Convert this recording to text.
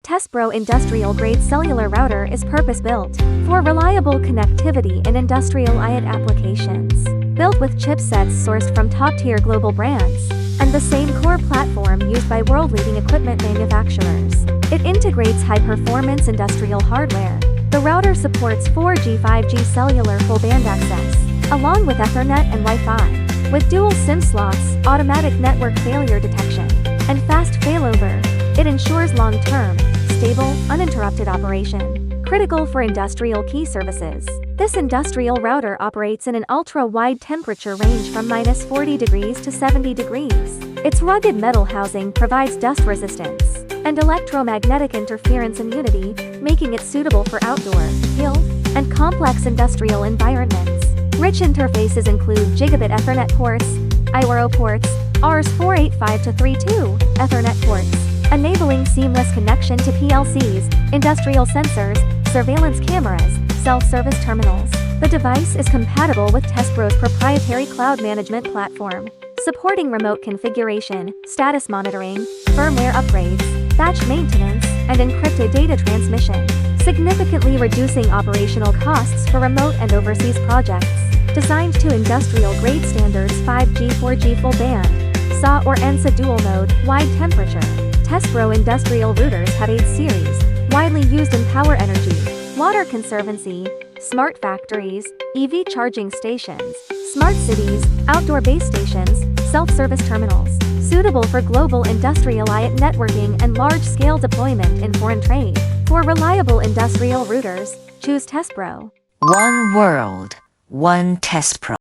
Tespro industrial-grade cellular router is purpose-built for reliable connectivity in industrial IoT applications. Built with chipsets sourced from top-tier global brands and the same core platform used by world-leading equipment manufacturers. It integrates high-performance industrial hardware. The router supports 4G, 5G cellular full-band access, along with Ethernet and Wi-Fi, with dual SIM slots, automatic network failure detection, and fast failover. It ensures long-term, stable, uninterrupted operation, critical for industrial key services. This industrial router operates in an ultra-wide temperature range from -40 degrees to 70 degrees. Its rugged metal housing provides dust resistance and electromagnetic interference immunity, making it suitable for outdoor, hill, and complex industrial environments. Rich interfaces include Gigabit Ethernet ports, IoT ports, RS485-32 Ethernet ports, enabling seamless connection to PLCs, industrial sensors, surveillance cameras, self-service terminals. The device is compatible with Tespro's proprietary cloud management platform, supporting remote configuration, status monitoring, firmware upgrades, batch maintenance, and encrypted data transmission, significantly reducing operational costs for remote and overseas projects. Designed to industrial-grade standards 5G, 4G full-band, SA or ENSA dual-mode, wide temperature, Tespro industrial routers have 8 series, widely used in power energy, water conservancy, smart factories, EV charging stations, smart cities, outdoor base stations, self-service terminals, suitable for global industrial IoT networking and large-scale deployment in foreign trade. For reliable industrial routers, choose Tespro. One world, one Tespro.